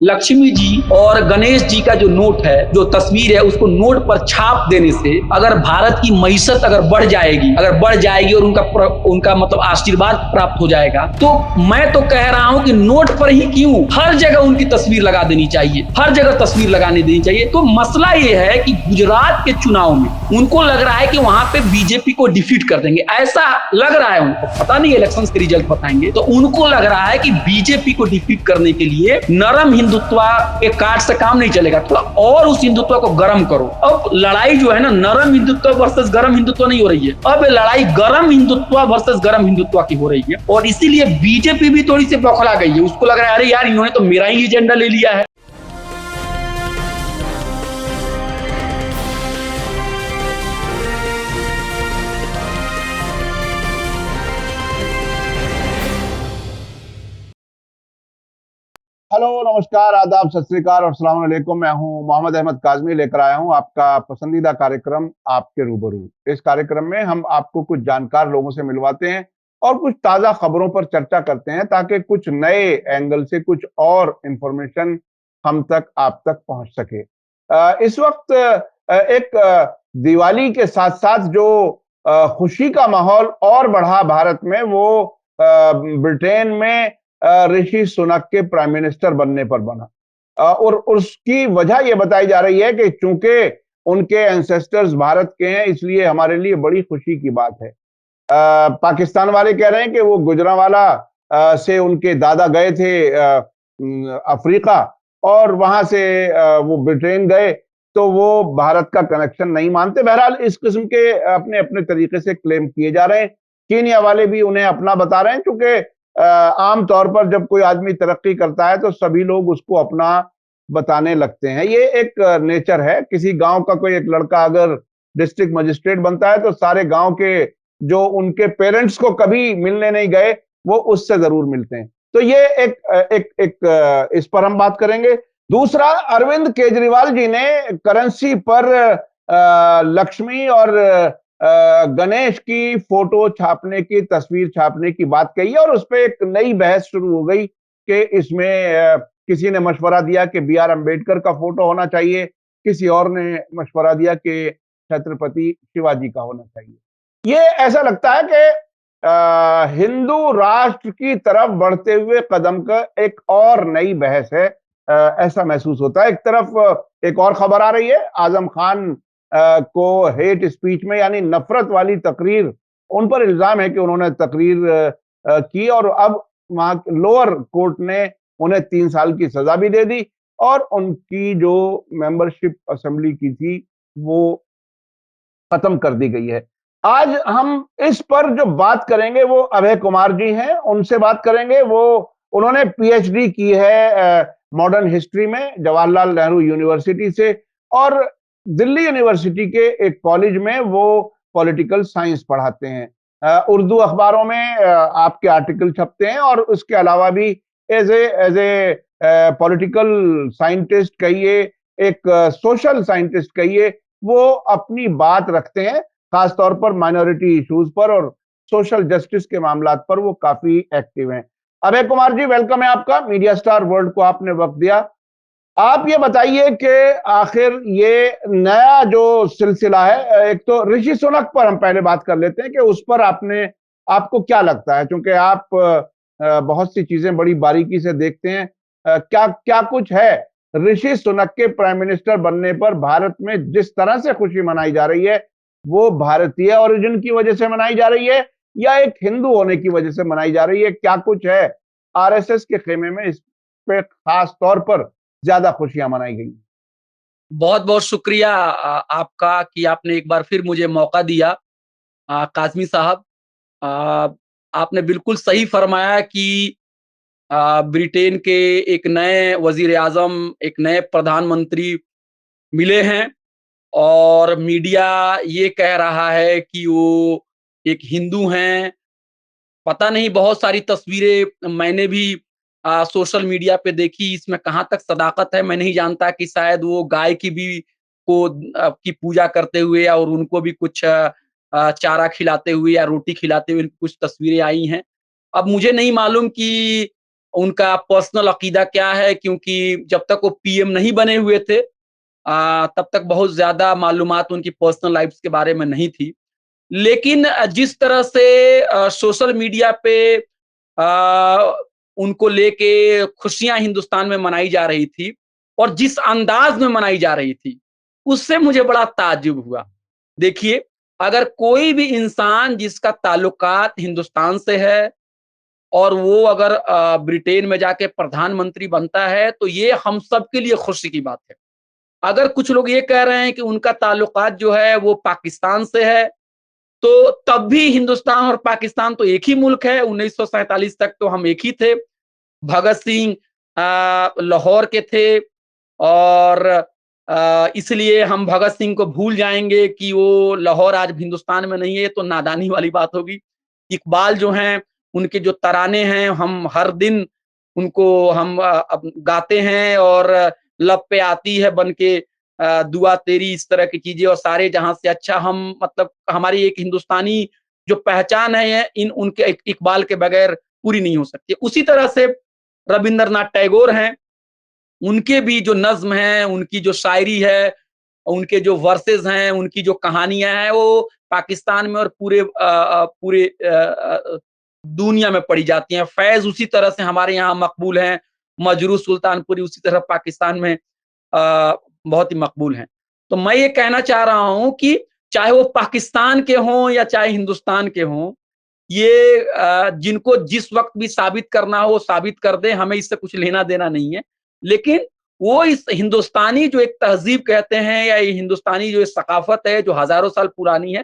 लक्ष्मी जी और गणेश जी का जो नोट है, जो तस्वीर है, उसको नोट पर छाप देने से अगर भारत की मईशत अगर बढ़ जाएगी और उनका मतलब आशीर्वाद प्राप्त हो जाएगा, तो मैं तो कह रहा हूं कि नोट पर ही क्यों, हर जगह उनकी तस्वीर लगा देनी चाहिए, हर जगह तस्वीर लगाने देनी चाहिए। तो मसला ये है कि गुजरात के चुनाव में उनको लग रहा है कि वहां पे बीजेपी को डिफीट कर देंगे, ऐसा लग रहा है उनको, पता नहीं इलेक्शंस के रिजल्ट बताएंगे। तो उनको लग रहा है कि बीजेपी को डिफीट करने के लिए नरम हिंदुत्व के कार्ड से काम नहीं चलेगा, थोड़ा और उस हिंदुत्व को गर्म करो। अब लड़ाई जो है ना, नरम हिंदुत्व वर्सेस गर्म हिंदुत्व नहीं हो रही है, अब लड़ाई गर्म हिंदुत्व वर्सेस गर्म हिंदुत्व की हो रही है। और इसीलिए बीजेपी भी थोड़ी सी बौखला गई है, उसको लग रहा है अरे यार इन्होंने तो मेरा ही एजेंडा ले लिया है। हेलो, नमस्कार, आदाब, सत श्री अकाल और अस्सलाम वालेकुम। मैं हूं मोहम्मद अहमद काज़मी, लेकर आया हूं आपका पसंदीदा कार्यक्रम आपके रूबरू। इस कार्यक्रम में हम आपको कुछ जानकार लोगों से मिलवाते हैं और कुछ ताज़ा खबरों पर चर्चा करते हैं ताकि कुछ नए एंगल से कुछ और इंफॉर्मेशन हम तक आप तक पहुंच सके। इस वक्त एक दिवाली के साथ-साथ जो खुशी का माहौल और बढ़ा भारत में, वो ब्रिटेन में ऋषि सुनक के प्राइम मिनिस्टर बनने पर बना। और उसकी वजह यह बताई जा रही है कि चूंकि उनके एंसेस्टर्स भारत के हैं, इसलिए हमारे लिए बड़ी खुशी की बात है। पाकिस्तान वाले कह रहे हैं कि वो गुजरांवाला से उनके दादा गए थे अफ्रीका, और वहां से वो ब्रिटेन गए, तो वो भारत का कनेक्शन नहीं मानते। बहरहाल इस किस्म के अपने अपने तरीके से क्लेम किए जा रहे हैं। कीनिया वाले भी उन्हें अपना बता रहे हैं, क्योंकि आम तौर पर जब कोई आदमी तरक्की करता है तो सभी लोग उसको अपना बताने लगते हैं। ये एक नेचर है। किसी गांव का कोई एक लड़का अगर डिस्ट्रिक्ट मजिस्ट्रेट बनता है तो सारे गांव के जो उनके पेरेंट्स को कभी मिलने नहीं गए, वो उससे जरूर मिलते हैं। तो ये इस पर हम बात करेंगे। दूसरा, अरविंद केजरीवाल जी ने करेंसी पर लक्ष्मी और गणेश की फोटो छापने की, तस्वीर छापने की बात कही है, और उस पर एक नई बहस शुरू हो गई कि इसमें किसी ने मशवरा दिया कि बी आर अम्बेडकर का फोटो होना चाहिए, किसी और ने मशवरा दिया कि छत्रपति शिवाजी का होना चाहिए। ये ऐसा लगता है कि हिंदू राष्ट्र की तरफ बढ़ते हुए कदम का एक और नई बहस है, ऐसा महसूस होता है। एक तरफ एक और खबर आ रही है, आजम खान को हेट स्पीच में, यानी नफरत वाली तकरीर, उन पर इल्जाम है कि उन्होंने तकरीर की, और अब वहां लोअर कोर्ट ने उन्हें 3 साल की सजा भी दे दी, और उनकी जो मेंबरशिप असेंबली की थी वो खत्म कर दी गई है। आज हम इस पर जो बात करेंगे वो अभय कुमार जी हैं, उनसे बात करेंगे। वो उन्होंने पीएचडी की है मॉडर्न हिस्ट्री में जवाहरलाल नेहरू यूनिवर्सिटी से, और दिल्ली यूनिवर्सिटी के एक कॉलेज में वो पॉलिटिकल साइंस पढ़ाते हैं। उर्दू अखबारों में आपके आर्टिकल छपते हैं, और उसके अलावा भी एज ए पॉलिटिकल साइंटिस्ट कहिए, एक सोशल साइंटिस्ट कहिए, वो अपनी बात रखते हैं, खासतौर पर माइनॉरिटी इश्यूज पर और सोशल जस्टिस के मामलात पर वो काफी एक्टिव हैं। अभय कुमार जी, वेलकम है आपका। मीडिया स्टार वर्ल्ड को आपने वक्त दिया। आप ये बताइए कि आखिर ये नया जो सिलसिला है, एक तो ऋषि सुनक पर हम पहले बात कर लेते हैं कि उस पर आपको क्या लगता है, क्योंकि आप बहुत सी चीजें बड़ी बारीकी से देखते हैं। क्या क्या कुछ है ऋषि सुनक के प्राइम मिनिस्टर बनने पर भारत में जिस तरह से खुशी मनाई जा रही है, वो भारतीय ओरिजिन की वजह से मनाई जा रही है या एक हिंदू होने की वजह से मनाई जा रही है? क्या कुछ है आरएसएस के खेमे में इस पे खास तौर पर ज्यादा खुशियां मनाई गई? बहुत बहुत शुक्रिया आपका कि आपने एक बार फिर मुझे मौका दिया। काजमी साहब, आ, आपने बिल्कुल सही फरमाया कि ब्रिटेन के एक नए वजीर आजम, एक नए प्रधानमंत्री मिले हैं, और मीडिया ये कह रहा है कि वो एक हिंदू हैं। पता नहीं, बहुत सारी तस्वीरें मैंने भी सोशल मीडिया पे देखी, इसमें कहाँ तक सदाकत है मैं नहीं जानता, कि शायद वो गाय की भी की पूजा करते हुए और उनको भी कुछ चारा खिलाते हुए या रोटी खिलाते हुए कुछ तस्वीरें आई हैं। अब मुझे नहीं मालूम कि उनका पर्सनल अकीदा क्या है, क्योंकि जब तक वो पीएम नहीं बने हुए थे तब तक बहुत ज़्यादा मालूमात उनकी पर्सनल लाइफ़्स के बारे में नहीं थी। लेकिन जिस तरह से सोशल मीडिया पे उनको लेके खुशियाँ हिंदुस्तान में मनाई जा रही थी और जिस अंदाज़ में मनाई जा रही थी, उससे मुझे बड़ा ताज्जुब हुआ। देखिए, अगर कोई भी इंसान जिसका ताल्लुकात हिंदुस्तान से है और वो अगर ब्रिटेन में जाके प्रधानमंत्री बनता है, तो ये हम सबके लिए खुशी की बात है। अगर कुछ लोग ये कह रहे हैं कि उनका ताल्लुकात जो है वो पाकिस्तान से है, तो तब भी हिंदुस्तान और पाकिस्तान तो एक ही मुल्क है, 1947 तक तो हम एक ही थे। भगत सिंह लाहौर के थे और इसलिए हम भगत सिंह को भूल जाएँगे कि वो लाहौर आज हिंदुस्तान में नहीं है, तो नादानी वाली बात होगी। इकबाल जो हैं, उनके जो तराने हैं, हम हर दिन उनको हम अब गाते हैं और लब पे आती है बन के दुआ तेरी, इस तरह की चीज़ें, और सारे जहाँ से अच्छा हम, मतलब हमारी एक हिंदुस्तानी जो पहचान है, इन उनके इकबाल के बगैर पूरी नहीं हो सकती। उसी तरह से रविंद्रनाथ टैगोर हैं, उनके भी जो नज़्म हैं, उनकी जो शायरी है, उनके जो वर्सेस हैं, उनकी जो कहानियाँ हैं, वो पाकिस्तान में और पूरे दुनिया में पढ़ी जाती हैं। फ़ैज़ उसी तरह से हमारे यहाँ मकबूल हैं, मजरू सुल्तानपुरी उसी तरह पाकिस्तान में बहुत ही मकबूल हैं। तो मैं ये कहना चाह रहा हूँ कि चाहे वो पाकिस्तान के हों या चाहे हिंदुस्तान के हों, ये जिनको जिस वक़्त भी साबित करना हो, वो साबित कर दें, हमें इससे कुछ लेना-देना नहीं है। लेकिन वो इस हिंदुस्तानी जो एक तहज़ीब कहते हैं या ये हिंदुस्तानी जो सकाफ़त है, जो हज़ारों साल पुरानी है,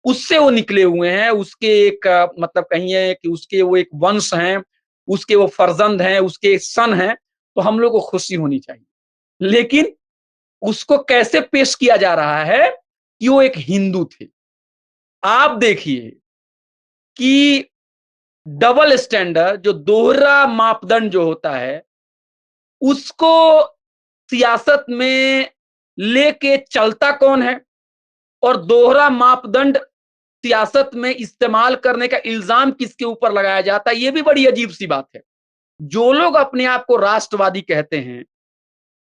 उससे वो निकले हुए हैं, उसके एक मतलब कहिए कि उसके वो एक वंश हैं, उसके वो फ़र्ज़ंद हैं, उसके सन हैं, तो हम लोग को खुशी होनी चाहिए। लेकिन उसको कैसे पेश किया जा रहा है कि वो एक हिंदू थे। आप देखिए कि डबल स्टैंडर्ड, जो दोहरा मापदंड जो होता है, उसको सियासत में लेके चलता कौन है और दोहरा मापदंड सियासत में इस्तेमाल करने का इल्जाम किसके ऊपर लगाया जाता है, ये भी बड़ी अजीब सी बात है। जो लोग अपने आप को राष्ट्रवादी कहते हैं,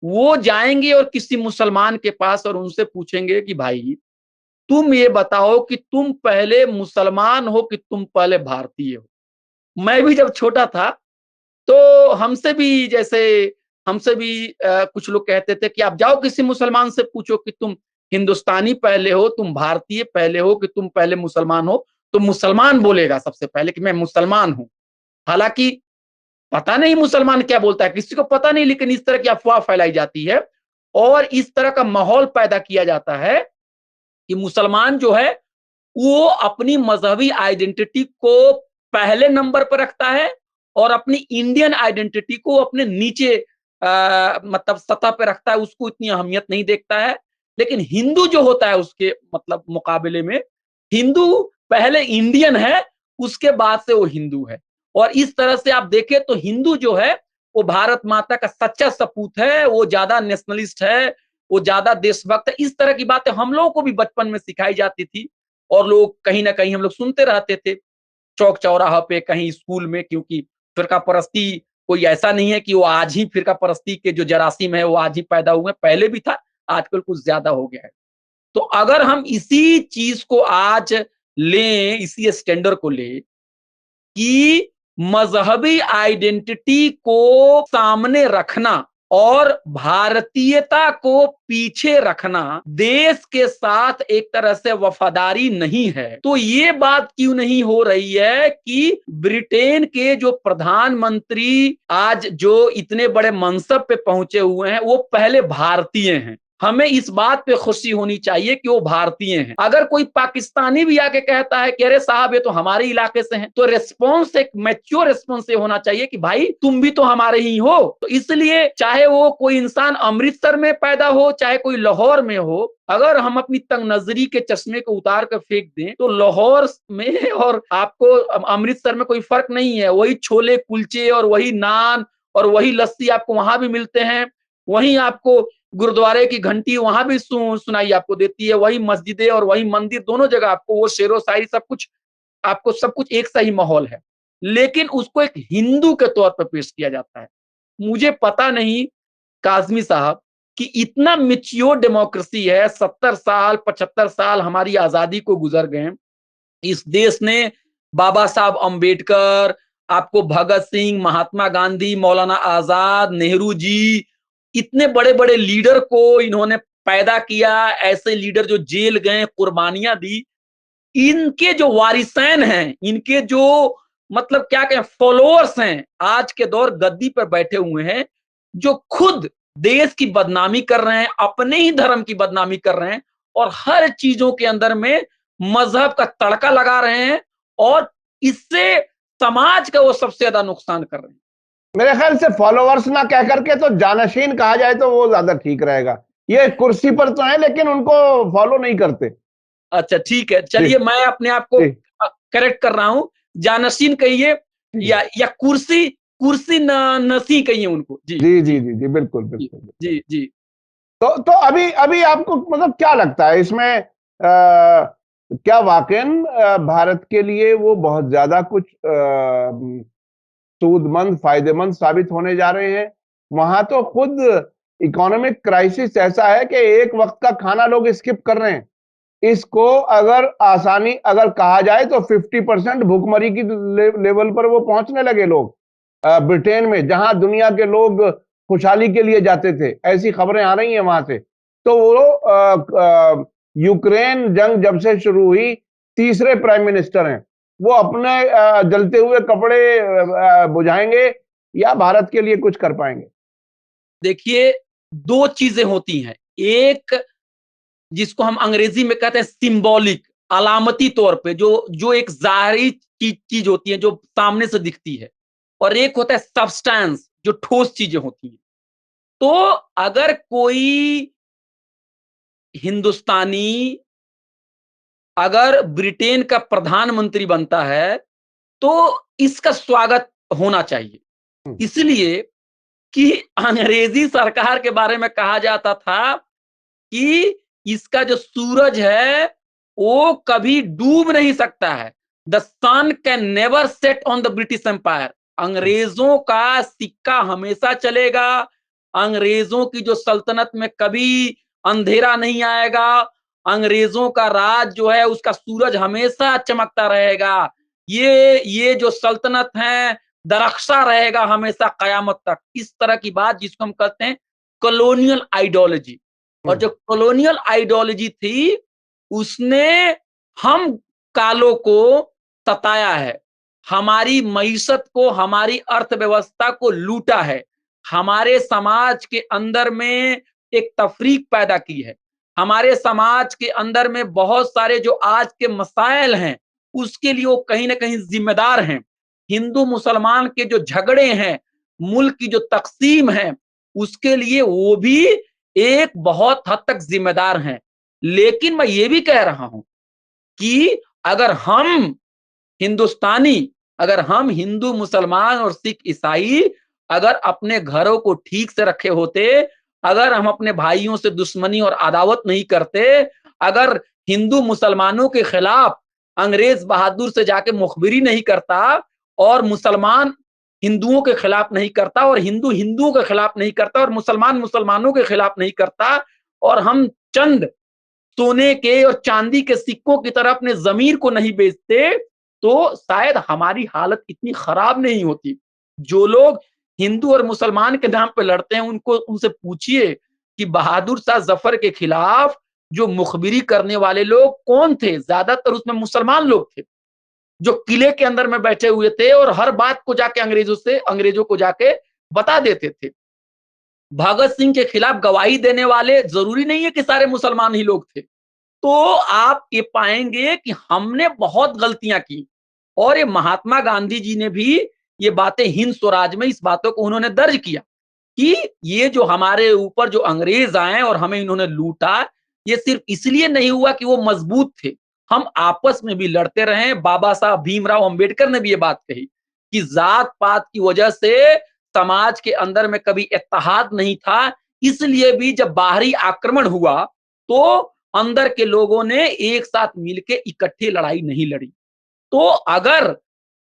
वो जाएंगे और किसी मुसलमान के पास और उनसे पूछेंगे कि भाई, तुम ये बताओ कि तुम पहले मुसलमान हो कि तुम पहले भारतीय हो। मैं भी जब छोटा था, तो हमसे भी कुछ लोग कहते थे कि आप जाओ किसी मुसलमान से पूछो कि तुम हिंदुस्तानी पहले हो, तुम भारतीय पहले हो कि तुम पहले मुसलमान हो। तो मुसलमान बोलेगा सबसे पहले कि मैं मुसलमान हूँ। हालाँकि पता नहीं मुसलमान क्या बोलता है, किसी को पता नहीं, लेकिन इस तरह की अफ़वाह फैलाई जाती है और इस तरह का माहौल पैदा किया जाता है कि मुसलमान जो है, वो अपनी मज़हबी आइडेंटिटी को पहले नंबर पर रखता है और अपनी इंडियन आइडेंटिटी को अपने नीचे मतलब सतह पे रखता है, उसको इतनी अहमियत नहीं देखता है। लेकिन हिंदू जो होता है उसके मतलब मुकाबले में, हिंदू पहले इंडियन है, उसके बाद से वो हिंदू है। और इस तरह से आप देखें तो हिंदू जो है, वो भारत माता का सच्चा सपूत है, वो ज़्यादा नेशनलिस्ट है, वो ज़्यादा देशभक्त है। इस तरह की बातें हम लोगों को भी बचपन में सिखाई जाती थी और लोग कहीं न कहीं हम लोग सुनते रहते थे, चौक-चौराहा पे, कहीं स्कूल में, क्योंकि फ़िरका परस्ती कोई ऐसा नहीं है कि वो आज ही फ़िरका परस्ती के जो जरासीम है, वो आज ही पैदा हुए हैं, पहले भी था, आजकल कुछ ज़्यादा हो गया है। तो अगर हम इसी चीज़ को आज लें, इसी स्टैंडर्ड को लें कि मज़हबी आइडेंटिटी को सामने रखना और भारतीयता को पीछे रखना देश के साथ एक तरह से वफादारी नहीं है, तो ये बात क्यों नहीं हो रही है कि ब्रिटेन के जो प्रधानमंत्री आज जो इतने बड़े मनसब पे पहुंचे हुए हैं, वो पहले भारतीय हैं। हमें इस बात पे खुशी होनी चाहिए कि वो भारतीय हैं। अगर कोई पाकिस्तानी भी आके कहता है कि अरे साहब ये तो हमारे इलाके से हैं, तो रिस्पॉन्स एक मैच्योर रिस्पॉन्स ये होना चाहिए कि भाई तुम भी तो हमारे ही हो। तो इसलिए चाहे वो कोई इंसान अमृतसर में पैदा हो, चाहे कोई लाहौर में हो, अगर हम अपनी तंग नजरी के चश्मे को उतार कर फेंक दें, तो लाहौर में और आपको अमृतसर में कोई फर्क नहीं है। वही छोले कुलचे और वही नान और वही लस्सी आपको वहां भी मिलते हैं। वहीं आपको गुरुद्वारे की घंटी वहां भी सुनाई आपको देती है, वही मस्जिदें और वही मंदिर, दोनों जगह आपको वो शेरो शायरी सब कुछ एक सा ही माहौल है। लेकिन उसको एक हिंदू के तौर पर पेश किया जाता है। मुझे पता नहीं काज़मी साहब कि इतना मैच्योर डेमोक्रेसी है, 70 साल 75 साल हमारी आजादी को गुजर गए। इस देश ने बाबा साहब अंबेडकर, आपको भगत सिंह, महात्मा गांधी, मौलाना आजाद, नेहरू जी, इतने बड़े बड़े लीडर को इन्होंने पैदा किया। ऐसे लीडर जो जेल गए, कुर्बानियां दी। इनके जो वारिसैन हैं, इनके जो मतलब क्या कहें फॉलोअर्स हैं, आज के दौर गद्दी पर बैठे हुए हैं, जो खुद देश की बदनामी कर रहे हैं, अपने ही धर्म की बदनामी कर रहे हैं, और हर चीजों के अंदर में मजहब का तड़का लगा रहे हैं, और इससे समाज का वो सबसे ज्यादा नुकसान कर रहे हैं। मेरे ख्याल से फॉलोअर्स ना कह करके तो जानशीन कहा जाए तो वो ज्यादा ठीक रहेगा। ये कुर्सी पर तो है लेकिन उनको फॉलो नहीं करते। अच्छा ठीक है, जी चलिए मैं अपने आप को जी करेक्ट कर रहा हूं। जानशीन कहिए जी या कुर्सी कुर्सी नसी कहिए उनको। जी जी जी जी जी जी बिल्कुल जी बिल्कुल। जी जी। तो अभी अभी आपको मतलब क्या लगता है इसमें क्या वाकई भारत के लिए वो बहुत ज्यादा कुछ सूदमंद फायदेमंद साबित होने जा रहे हैं? वहां तो खुद इकोनॉमिक क्राइसिस ऐसा है कि एक वक्त का खाना लोग स्किप कर रहे हैं। इसको अगर आसानी अगर कहा जाए तो 50% भूखमरी की लेवल पर वो पहुंचने लगे लोग। ब्रिटेन में जहां दुनिया के लोग खुशहाली के लिए जाते थे, ऐसी खबरें आ रही हैं वहां से। तो वो यूक्रेन जंग जब से शुरू हुई, तीसरे प्राइम मिनिस्टर हैं। वो अपने जलते हुए कपड़े बुझाएंगे या भारत के लिए कुछ कर पाएंगे? देखिए, दो चीजें होती हैं। एक जिसको हम अंग्रेजी में कहते हैं सिंबॉलिक, अलामती तौर पे जो जो एक जाहिरी चीज होती है, जो सामने से दिखती है, और एक होता है सब्सटेंस, जो ठोस चीजें होती हैं। तो अगर कोई हिंदुस्तानी अगर ब्रिटेन का प्रधानमंत्री बनता है, तो इसका स्वागत होना चाहिए। हम्म, इसलिए कि अंग्रेजी सरकार के बारे में कहा जाता था कि इसका जो सूरज है वो कभी डूब नहीं सकता है। The sun can never set on the British empire. अंग्रेजों का सिक्का हमेशा चलेगा। अंग्रेजों की जो सल्तनत में कभी अंधेरा नहीं आएगा। अंग्रेजों का राज जो है उसका सूरज हमेशा चमकता रहेगा। ये जो सल्तनत है दरख्शा रहेगा हमेशा कयामत तक। इस तरह की बात जिसको हम कहते हैं कॉलोनियल आइडियोलॉजी। और जो कॉलोनियल आइडियोलॉजी थी उसने हम कालों को सताया है, हमारी मईशत को, हमारी अर्थव्यवस्था को लूटा है, हमारे समाज के अंदर में एक तफरीक पैदा की है, हमारे समाज के अंदर में बहुत सारे जो आज के मसाइल हैं उसके लिए वो कहीं ना कहीं जिम्मेदार हैं। हिंदू मुसलमान के जो झगड़े हैं, मुल्क की जो तकसीम है, उसके लिए वो भी एक बहुत हद तक जिम्मेदार हैं। लेकिन मैं ये भी कह रहा हूं कि अगर हम हिंदुस्तानी, अगर हम हिंदू मुसलमान और सिख ईसाई अगर अपने घरों को ठीक से रखे होते, अगर हम अपने भाइयों से दुश्मनी और अदावत नहीं करते, अगर हिंदू मुसलमानों के खिलाफ अंग्रेज बहादुर से जाके मुखबिरी नहीं करता, और मुसलमान हिंदुओं के खिलाफ नहीं करता, और हिंदू हिंदुओं के खिलाफ नहीं करता, और मुसलमान मुसलमानों के खिलाफ नहीं करता, और हम चंद सोने के और चांदी के सिक्कों की तरह अपने जमीर को नहीं बेचते, तो शायद हमारी हालत इतनी खराब नहीं होती। जो लोग हिंदू और मुसलमान के नाम पे लड़ते हैं उनको उनसे पूछिए कि बहादुर शाह जफर के खिलाफ जो मुखबिरी करने वाले लोग कौन थे। ज्यादातर उसमें मुसलमान लोग थे जो किले के अंदर में बैठे हुए थे और हर बात को जाके अंग्रेजों को जाके बता देते थे। भगत सिंह के खिलाफ गवाही देने वाले जरूरी नहीं है कि सारे मुसलमान ही लोग थे। तो आप ये पाएंगे कि हमने बहुत गलतियां की, और ये महात्मा गांधी जी ने भी ये बातें हिंद स्वराज में इस बातों को उन्होंने दर्ज किया कि ये जो हमारे ऊपर जो अंग्रेज आए और हमें इन्होंने लूटा, ये सिर्फ इसलिए नहीं हुआ कि वो मजबूत थे, हम आपस में भी लड़ते रहे। बाबा साहब भीमराव अंबेडकर ने भी ये बात कही कि जात पात की वजह से समाज के अंदर में कभी इत्तेहाद नहीं था, इसलिए भी जब बाहरी आक्रमण हुआ तो अंदर के लोगों ने एक साथ मिलके इकट्ठे लड़ाई नहीं लड़ी। तो अगर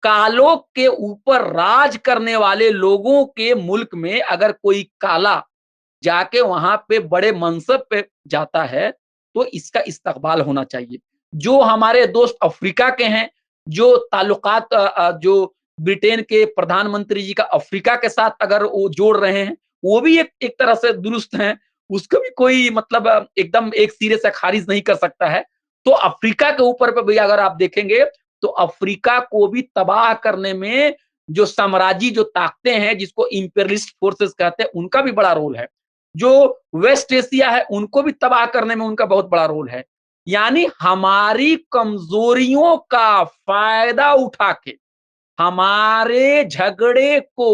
कालों के ऊपर राज करने वाले लोगों के मुल्क में अगर कोई काला जाके वहां पे बड़े मनसब पे जाता है तो इसका इस्तकबाल होना चाहिए। जो हमारे दोस्त अफ्रीका के हैं, जो ताल्लुकात जो ब्रिटेन के प्रधानमंत्री जी का अफ्रीका के साथ अगर वो जोड़ रहे हैं, वो भी एक तरह से दुरुस्त हैं। उसको भी कोई मतलब एकदम एक सिरे से खारिज नहीं कर सकता है। तो अफ्रीका के ऊपर पे भी अगर आप देखेंगे तो अफ्रीका को भी तबाह करने में जो साम्राज्य जो ताकतें हैं जिसको इंपीरियलिस्ट फोर्सेस कहते हैं, उनका भी बड़ा रोल है। जो वेस्ट एशिया है उनको भी तबाह करने में उनका बहुत बड़ा रोल है। यानी हमारी कमजोरियों का फायदा उठा के हमारे झगड़े को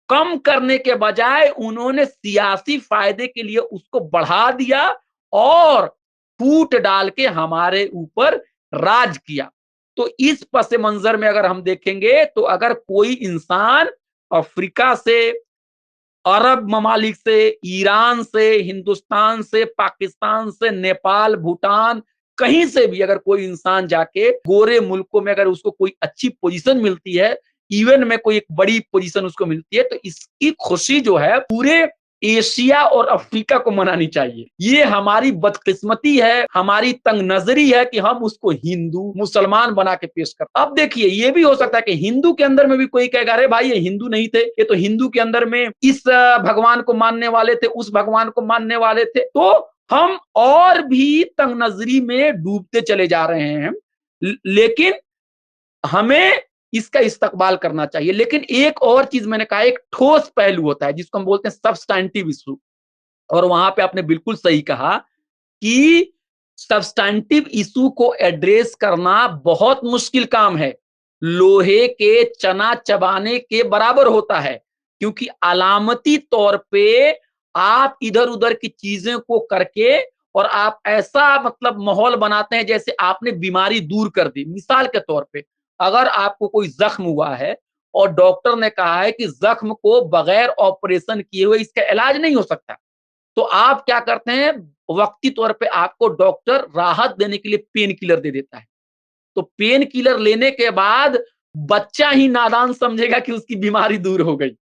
कम करने के बजाय उन्होंने सियासी फायदे के लिए उसको बढ़ा दिया और फूट डाल के हमारे ऊपर राज किया। तो इस पस मंजर में अगर हम देखेंगे तो अगर कोई इंसान अफ्रीका से, अरब ममालिक से, ईरान से, हिंदुस्तान से, पाकिस्तान से, नेपाल, भूटान, कहीं से भी अगर कोई इंसान जाके गोरे मुल्कों में अगर उसको कोई अच्छी पोजीशन मिलती है, इवन में कोई एक बड़ी पोजीशन उसको मिलती है, तो इसकी खुशी जो है पूरे एशिया और अफ्रीका को मनानी चाहिए। ये हमारी बदकिस्मती है, हमारी तंग नजरी है कि हम उसको हिंदू मुसलमान बना के पेश करते। अब देखिए ये भी हो सकता है कि हिंदू के अंदर में भी कोई कहेगा अरे भाई ये हिंदू नहीं थे, ये तो हिंदू के अंदर में इस भगवान को मानने वाले थे, उस भगवान को मानने वाले थे। तो हम और भी तंग नजरी में डूबते चले जा रहे हैं। लेकिन हमें इसका इस्तकबाल करना चाहिए। लेकिन एक और चीज मैंने कहा, एक ठोस पहलू होता है जिसको हम बोलते हैं सब्सटैंटिव इशू, और वहां पे आपने बिल्कुल सही कहा कि सब्सटैंटिव इशू को एड्रेस करना बहुत मुश्किल काम है, लोहे के चना चबाने के बराबर होता है। क्योंकि अलामती तौर पे आप इधर उधर की चीजें को करके और आप ऐसा मतलब माहौल बनाते हैं जैसे आपने बीमारी दूर कर दी। मिसाल के तौर पे अगर आपको कोई जख्म हुआ है और डॉक्टर ने कहा है कि जख्म को बगैर ऑपरेशन किए हुए इसका इलाज नहीं हो सकता, तो आप क्या करते हैं, वक्ती तौर पे आपको डॉक्टर राहत देने के लिए पेन किलर दे देता है। तो पेन किलर लेने के बाद बच्चा ही नादान समझेगा कि उसकी बीमारी दूर हो गई,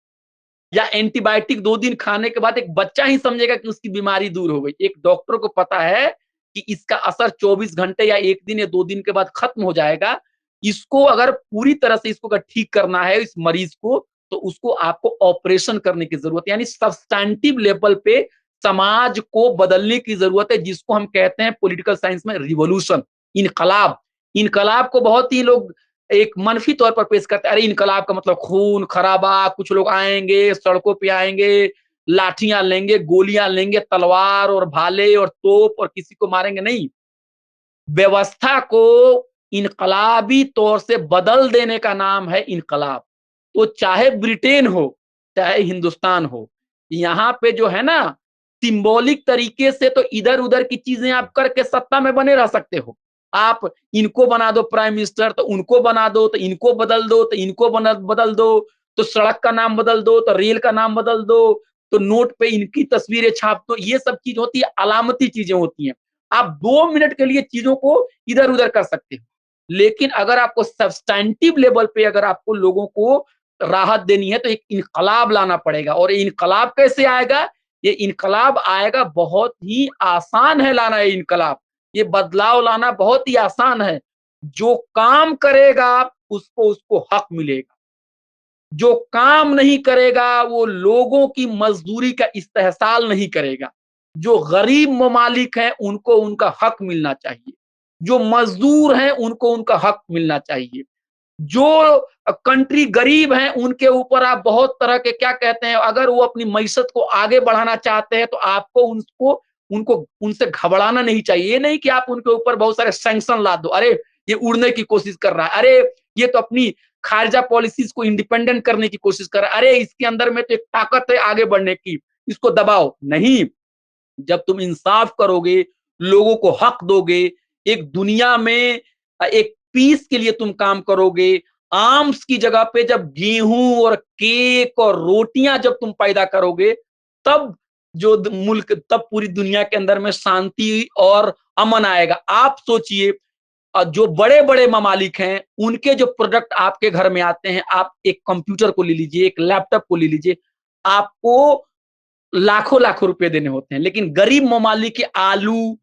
या एंटीबायोटिक 2 दिन खाने के बाद एक बच्चा ही समझेगा कि उसकी बीमारी दूर हो गई। एक डॉक्टर को पता है कि इसका असर 24 घंटे या 1 दिन या 2 दिन के बाद खत्म हो जाएगा। इसको अगर पूरी तरह से इसको अगर ठीक करना है इस मरीज को, तो उसको आपको ऑपरेशन करने की जरूरत है। यानी सब्सटैंटिव लेवल पे समाज को बदलने की जरूरत है, जिसको हम कहते हैं पॉलिटिकल साइंस में रिवॉल्यूशन, इनकलाब। इनकलाब को बहुत ही लोग एक मनफी तौर पर पेश करते हैं, अरे इनकलाब का मतलब खून खराबा, कुछ लोग आएंगे सड़कों पे आएंगे, लाठियां लेंगे, गोलियां लेंगे, तलवार और भाले और तोप और किसी को मारेंगे। नहीं, व्यवस्था को इनकलाबी तौर से बदल देने का नाम है इनकलाब। तो चाहे ब्रिटेन हो चाहे हिंदुस्तान हो, यहाँ पे जो है ना सिंबॉलिक तरीके से तो इधर उधर की चीजें आप करके सत्ता में बने रह सकते हो। आप इनको बना दो प्राइम मिनिस्टर, तो उनको बना दो, तो इनको बदल दो, तो इनको बदल दो, तो सड़क का नाम बदल दो, तो रेल का नाम बदल दो, तो नोट पे इनकी तस्वीरें छाप दो। ये सब चीज होती है, अलामती चीजें होती हैं। आप 2 मिनट के लिए चीजों को इधर उधर कर सकते हो। लेकिन अगर आपको सब्सटैंटिव लेवल पे अगर आपको लोगों को राहत देनी है तो एक इनकलाब लाना पड़ेगा। और ये इनकलाब कैसे आएगा? ये इनकलाब आएगा, बहुत ही आसान है लाना। ये इनकलाब, ये बदलाव लाना बहुत ही आसान है। जो काम करेगा उसको उसको हक मिलेगा, जो काम नहीं करेगा वो लोगों की मजदूरी का इस्तेहसाल नहीं करेगा। जो गरीब ममालिक हैं उनको उनका हक मिलना चाहिए, जो मजदूर हैं उनको उनका हक मिलना चाहिए। जो कंट्री गरीब हैं उनके ऊपर आप बहुत तरह के क्या कहते हैं, अगर वो अपनी मईशत को आगे बढ़ाना चाहते हैं तो आपको उनको उनको उनसे घबराना नहीं चाहिए। ये नहीं कि आप उनके ऊपर बहुत सारे सैंक्शन ला दो, अरे ये उड़ने की कोशिश कर रहा है, अरे ये तो अपनी खारजा पॉलिसीज को इंडिपेंडेंट करने की कोशिश कर रहा है, अरे इसके अंदर में तो एक ताकत है आगे बढ़ने की, इसको दबाओ नहीं। जब तुम इंसाफ करोगे, लोगों को हक दोगे, एक दुनिया में एक पीस के लिए तुम काम करोगे, आर्म्स की जगह पे जब गेहूं और केक और रोटियां जब तुम पैदा करोगे, तब मुल्क, तब पूरी दुनिया के अंदर में शांति और अमन आएगा। आप सोचिए जो बड़े बड़े ममालिक हैं उनके जो प्रोडक्ट आपके घर में आते हैं, आप एक कंप्यूटर को ले लीजिए, एक लैपटॉप को ले लीजिए, आपको लाखों लाखों रुपए देने होते हैं। लेकिन गरीब ममालिक के आलू,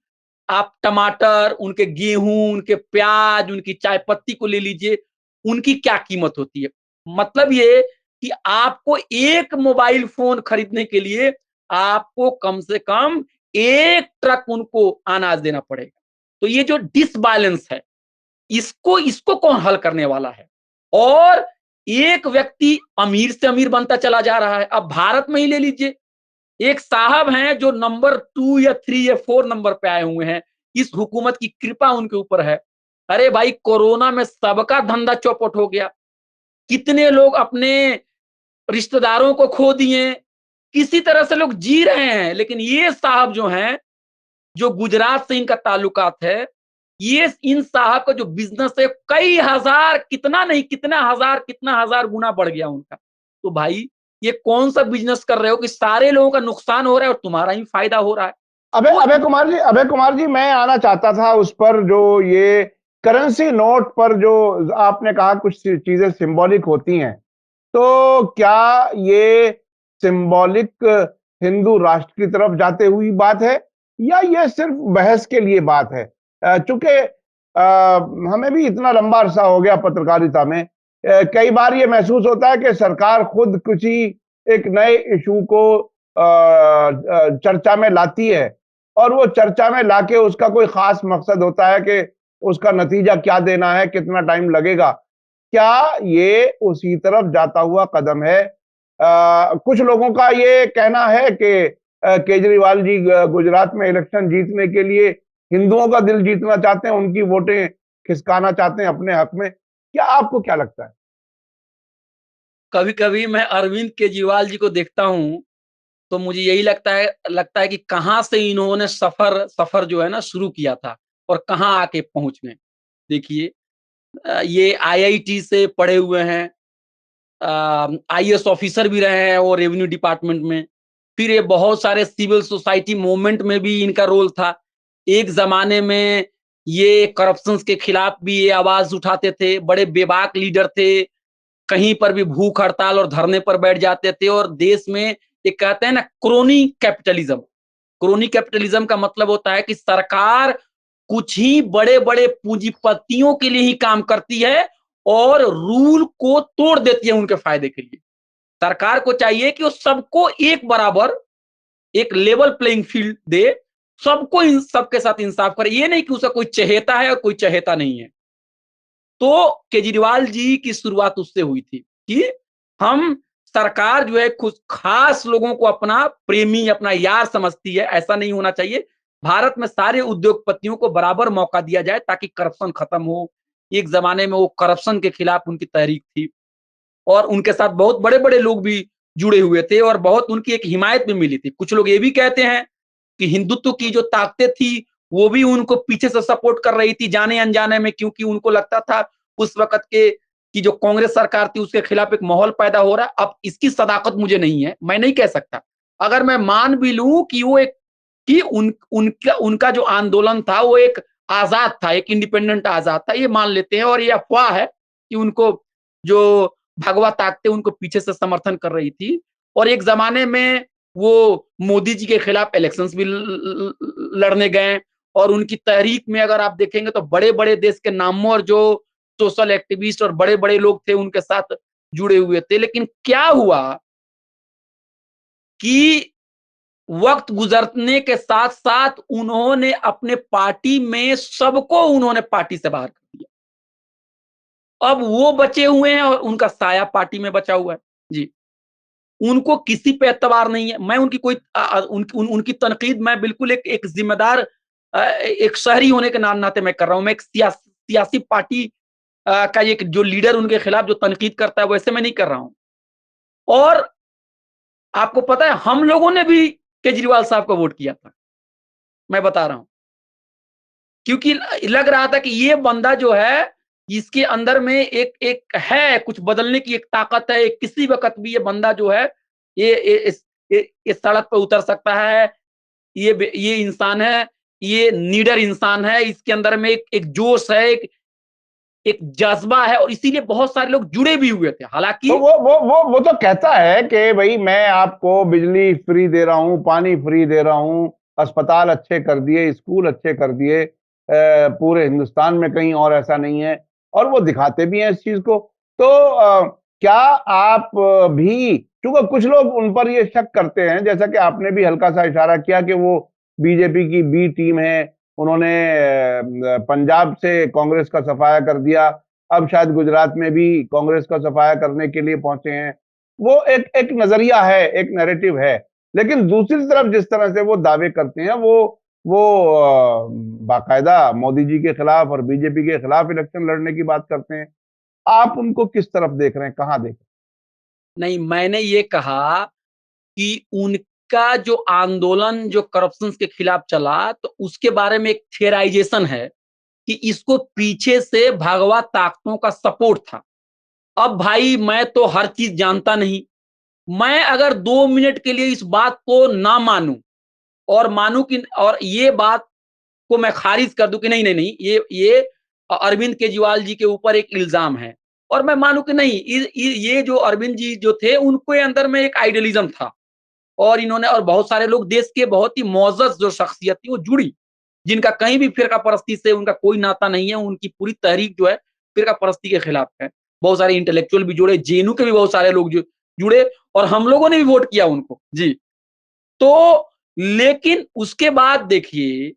आप टमाटर, उनके गेहूं, उनके प्याज, उनकी चाय पत्ती को ले लीजिए, उनकी क्या कीमत होती है। मतलब ये कि आपको एक मोबाइल फोन खरीदने के लिए आपको कम से कम एक ट्रक उनको अनाज देना पड़ेगा। तो ये जो डिसबैलेंस है, इसको इसको कौन हल करने वाला है। और एक व्यक्ति अमीर से अमीर बनता चला जा रहा है। अब भारत में ही ले लीजिए, एक साहब हैं जो नंबर 2 या 3 या 4 नंबर पे आए हुए हैं। इस हुकूमत की कृपा उनके ऊपर है। अरे भाई, कोरोना में सबका धंधा चौपट हो गया। कितने लोग अपने रिश्तेदारों को खो दिए, किसी तरह से लोग जी रहे हैं। लेकिन ये साहब जो हैं, जो गुजरात से इनका ताल्लुकात है, ये इन साहब का जो बिजनेस है, कई हजार, कितना नहीं कितना हजार गुना बढ़ गया उनका। तो भाई, ये कौन सा बिजनेस कर रहे हो कि सारे लोगों का नुकसान हो रहा है और तुम्हारा ही फायदा हो रहा है। तो अभय कुमार जी, मैं आना चाहता था उस पर, जो ये करेंसी नोट पर जो आपने कहा कुछ चीजें सिंबॉलिक होती हैं, तो क्या ये सिंबॉलिक हिंदू राष्ट्र की तरफ जाते हुई बात है, या ये सिर्फ बहस के लिए बात है? चूंकि हमें भी इतना लंबा अरसा हो गया पत्रकारिता में, कई बार ये महसूस होता है कि सरकार खुद किसी एक नए इशू को चर्चा में लाती है, और वो चर्चा में लाके उसका कोई खास मकसद होता है कि उसका नतीजा क्या देना है, कितना टाइम लगेगा। क्या ये उसी तरफ जाता हुआ कदम है? कुछ लोगों का ये कहना है कि केजरीवाल जी गुजरात में इलेक्शन जीतने के लिए हिंदुओं का दिल जीतना चाहते हैं, उनकी वोटें खिसकाना चाहते हैं अपने हक में। क्या आपको क्या लगता है? कभी कभी मैं अरविंद केजरीवाल जी को देखता हूं, तो मुझे यही लगता है कि कहां से इन्होंने सफर सफर जो है ना शुरू किया था और कहां आके पहुंच गए। देखिए, ये आईआईटी से पढ़े हुए हैं, आईएएस ऑफिसर भी रहे हैं वो रेवेन्यू डिपार्टमेंट में। फिर ये बहुत सारे सिविल सोसाइटी मूवमेंट में भी इनका रोल था। एक जमाने में ये करप्शन के खिलाफ भी ये आवाज उठाते थे, बड़े बेबाक लीडर थे। कहीं पर भी भूख हड़ताल और धरने पर बैठ जाते थे। और देश में एक कहते हैं ना, क्रोनी कैपिटलिज्म। क्रोनी कैपिटलिज्म का मतलब होता है कि सरकार कुछ ही बड़े बड़े पूंजीपतियों के लिए ही काम करती है और रूल को तोड़ देती है उनके फायदे के लिए। सरकार को चाहिए कि वो सबको एक बराबर, एक लेवल प्लेइंग फील्ड दे, सबको सबके साथ इंसाफ करे। ये नहीं कि उसका कोई चहेता है और कोई चहेता नहीं है। तो केजरीवाल जी की शुरुआत उससे हुई थी कि हम, सरकार जो है कुछ खास लोगों को अपना प्रेमी, अपना यार समझती है। ऐसा नहीं होना चाहिए। भारत में सारे उद्योगपतियों को बराबर मौका दिया जाए ताकि करप्शन खत्म हो। एक जमाने में वो करप्शन के खिलाफ उनकी तहरीक थी और उनके साथ बहुत बड़े बड़े लोग भी जुड़े हुए थे और बहुत उनकी एक हिमायत भी मिली थी। कुछ लोग ये भी कहते हैं कि हिंदुत्व की जो ताकतें थी वो भी उनको पीछे से सपोर्ट कर रही थी, जाने अनजाने में, क्योंकि उनको लगता था उस वक्त के कि जो कांग्रेस सरकार थी उसके खिलाफ एक माहौल पैदा हो रहा है। अब इसकी सदाकत मुझे नहीं है, मैं नहीं कह सकता। अगर मैं मान भी लूं कि वो एक, कि उनका उनका जो आंदोलन था वो एक आजाद था, एक इंडिपेंडेंट आजाद था, ये मान लेते हैं। और ये अफवाह है कि उनको जो भगवा ताकतें उनको पीछे से समर्थन कर रही थी। और एक जमाने में वो मोदी जी के खिलाफ इलेक्शंस भी लड़ने गए। और उनकी तहरीक में अगर आप देखेंगे तो बड़े बड़े देश के नामवर जो सोशल एक्टिविस्ट और बड़े बड़े लोग थे उनके साथ जुड़े हुए थे। लेकिन क्या हुआ कि वक्त गुजरने के साथ साथ उन्होंने अपने पार्टी में सबको उन्होंने पार्टी से बाहर कर दिया। अब वो बचे हुए हैं और उनका साया पार्टी में बचा हुआ है। जी, उनको किसी पे एतबार नहीं है। मैं उनकी कोई उनकी तनकीद मैं बिल्कुल एक जिम्मेदार एक शहरी होने के नाते मैं कर रहा हूं। मैं एक सियासी पार्टी का एक जो लीडर उनके खिलाफ जो तनकीद करता है वैसे मैं नहीं कर रहा हूं। और आपको पता है, हम लोगों ने भी केजरीवाल साहब को वोट किया था, मैं बता रहा हूं। क्योंकि लग रहा था कि ये बंदा जो है, इसके अंदर में एक एक है, कुछ बदलने की एक ताकत है। किसी वक्त भी ये बंदा जो है, ये इस सड़क पर उतर सकता है। ये इंसान है ये नीडर इंसान है, इसके अंदर में एक जोश है, एक जज्बा है, और इसीलिए बहुत सारे लोग जुड़े भी हुए थे। हालांकि तो वो तो कहता है कि भाई मैं आपको बिजली फ्री दे रहा हूँ, पानी फ्री दे रहा हूँ, अस्पताल अच्छे कर दिए, स्कूल अच्छे कर दिए, पूरे हिंदुस्तान में कहीं और ऐसा नहीं है, और वो दिखाते भी हैं इस चीज को। तो क्या आप भी, क्योंकि कुछ लोग उन पर ये शक करते हैं, जैसा कि आपने भी हल्का सा इशारा किया कि वो बीजेपी की बी टीम है, उन्होंने पंजाब से कांग्रेस का सफाया कर दिया, अब शायद गुजरात में भी कांग्रेस का सफाया करने के लिए पहुंचे हैं। वो एक नजरिया है, एक नैरेटिव है। लेकिन दूसरी तरफ जिस तरह से वो दावे करते हैं, वो बाकायदा मोदी जी के खिलाफ और बीजेपी के खिलाफ इलेक्शन लड़ने की बात करते हैं। आप उनको किस तरफ देख रहे हैं, कहां देख रहे नहीं, मैंने ये कहा कि उनका जो आंदोलन जो करप्शन के खिलाफ चला, तो उसके बारे में एक थियराइजेशन है कि इसको पीछे से भगवा ताकतों का सपोर्ट था। अब भाई मैं तो हर चीज जानता नहीं, मैं अगर 2 मिनट के लिए इस बात को ना मानूं और मानूं कि, और ये बात को मैं खारिज कर दूं कि नहीं नहीं नहीं, ये अरविंद केजरीवाल जी के ऊपर एक इल्जाम है, और मैं मानूं कि नहीं, ये जो अरविंद जी जो थे, उनके अंदर में एक आइडियलिज्म था, और इन्होंने, और बहुत सारे लोग देश के बहुत ही मोअज़्ज़ज़ जो शख्सियत थी वो जुड़ी, जिनका कहीं भी फिरका परस्ती से उनका कोई नाता नहीं है, उनकी पूरी तहरीक जो है फिरका परस्ती के खिलाफ है। बहुत सारे इंटेलेक्चुअल भी जुड़े, जेएनयू के भी बहुत सारे लोग जुड़े, और हम लोगों ने भी वोट किया उनको। जी। तो लेकिन उसके बाद देखिए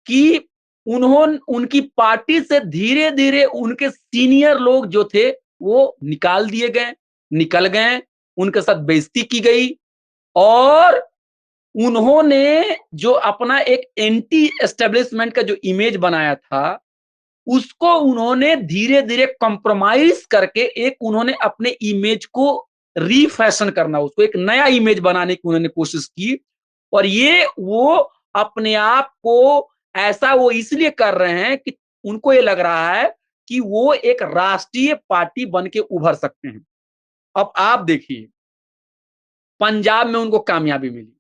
कि उनकी पार्टी से धीरे-धीरे उनके सीनियर लोग जो थे वो निकाल दिए गए, निकल गए, उनके साथ बेइज्जती की गई, और उन्होंने जो अपना एक एंटी एस्टेब्लिशमेंट का जो इमेज बनाया था, उसको उन्होंने धीरे-धीरे कॉम्प्रोमाइज़ करके एक उन्होंने अपने इमेज को रीफैशन करना, उसको एक नया इमेज बनाने की उन्होंने कोशिश की, और ये वो अपने आप को ऐसा वो इसलिए कर रहे हैं कि उनको ये लग रहा है कि वो एक राष्ट्रीय पार्टी बन के उभर सकते हैं। अब आप देखिए, पंजाब में उनको कामयाबी मिली,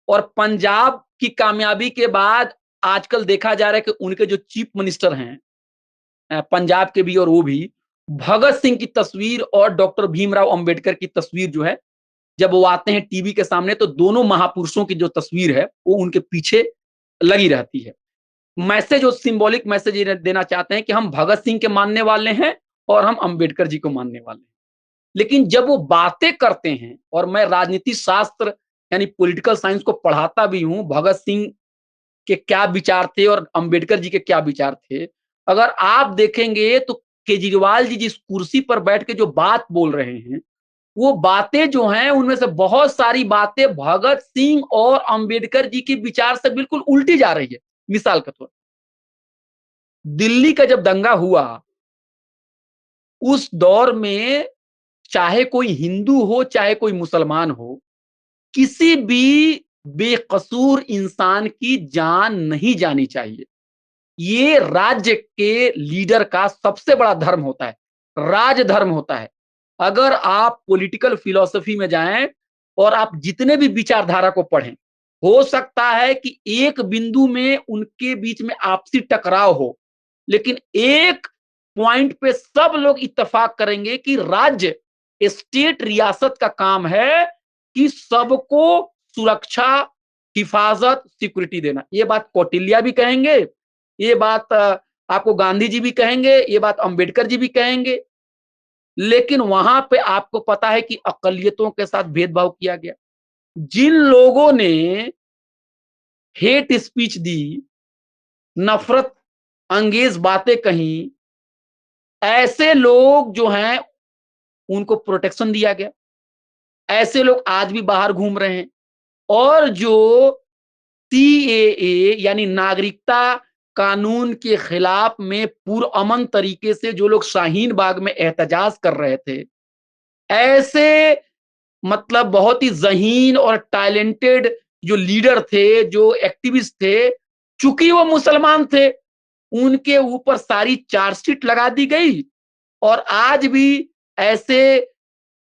और पंजाब की कामयाबी के बाद आजकल देखा जा रहा है कि उनके जो चीफ मिनिस्टर हैं, पंजाब के भी और वो भी, भगत सिंह की तस्वीर और डॉक्टर भीमराव अंबेडकर की तस्वीर जो है, जब वो आते हैं टीवी के सामने, तो दोनों महापुरुषों की जो तस्वीर है वो उनके पीछे लगी रहती है। मैसेज और सिंबॉलिक मैसेज ये देना चाहते हैं कि हम भगत सिंह के मानने वाले हैं और हम अंबेडकर जी को मानने वाले हैं। लेकिन जब वो बातें करते हैं, और मैं राजनीति शास्त्र यानी पॉलिटिकल साइंस को पढ़ाता भी हूं, भगत सिंह के क्या विचार थे और अंबेडकर जी के क्या विचार थे, अगर आप देखेंगे तो केजरीवाल जी जिस कुर्सी पर बैठ के जो बात बोल रहे हैं, वो बातें जो हैं उनमें से बहुत सारी बातें भगत सिंह और अंबेडकर जी के विचार से बिल्कुल उल्टी जा रही है। मिसाल के तौर, दिल्ली का जब दंगा हुआ, उस दौर में चाहे कोई हिंदू हो चाहे कोई मुसलमान हो, किसी भी बेकसूर इंसान की जान नहीं जानी चाहिए। ये राज्य के लीडर का सबसे बड़ा धर्म होता है, राजधर्म होता है। अगर आप पॉलिटिकल फिलॉसफी में जाएं और आप जितने भी विचारधारा को पढ़ें, हो सकता है कि एक बिंदु में उनके बीच में आपसी टकराव हो, लेकिन एक पॉइंट पे सब लोग इत्तेफाक करेंगे कि राज्य, स्टेट, रियासत का काम है कि सबको सुरक्षा, हिफाजत, सिक्योरिटी देना। ये बात कौटिल्य भी कहेंगे, ये बात आपको गांधी जी भी कहेंगे, ये बात अंबेडकर जी भी कहेंगे। लेकिन वहां पे आपको पता है कि अकलियतों के साथ भेदभाव किया गया। जिन लोगों ने हेट स्पीच दी, नफरत अंगेज बातें कही, ऐसे लोग जो हैं उनको प्रोटेक्शन दिया गया। ऐसे लोग आज भी बाहर घूम रहे हैं। और जो सीएए यानी नागरिकता कानून के खिलाफ में पुरअमन तरीके से जो लोग शाहीन बाग में एहतजाज कर रहे थे, ऐसे मतलब बहुत ही ज़हीन और टैलेंटेड जो लीडर थे, जो एक्टिविस्ट थे, चूंकि वो मुसलमान थे, उनके ऊपर सारी चार्जशीट लगा दी गई, और आज भी ऐसे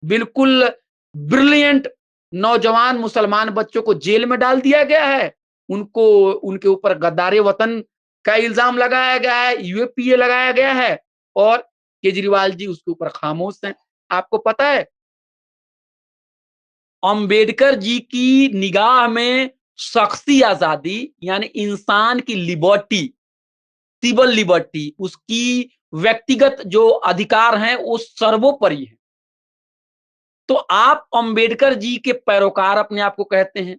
बिल्कुल ब्रिलियंट नौजवान मुसलमान बच्चों को जेल में डाल दिया गया है। उनको उनके ऊपर गद्दारे वतन का इल्जाम लगाया गया है, यूएपीए लगाया गया है, और केजरीवाल जी उसके ऊपर खामोश हैं। आपको पता है, अंबेडकर जी की निगाह में शख्सी आजादी यानी इंसान की लिबर्टी, सिविल लिबर्टी, उसकी व्यक्तिगत जो अधिकार हैं वो सर्वोपरि है। तो आप अंबेडकर जी के पैरोकार अपने आप को कहते हैं,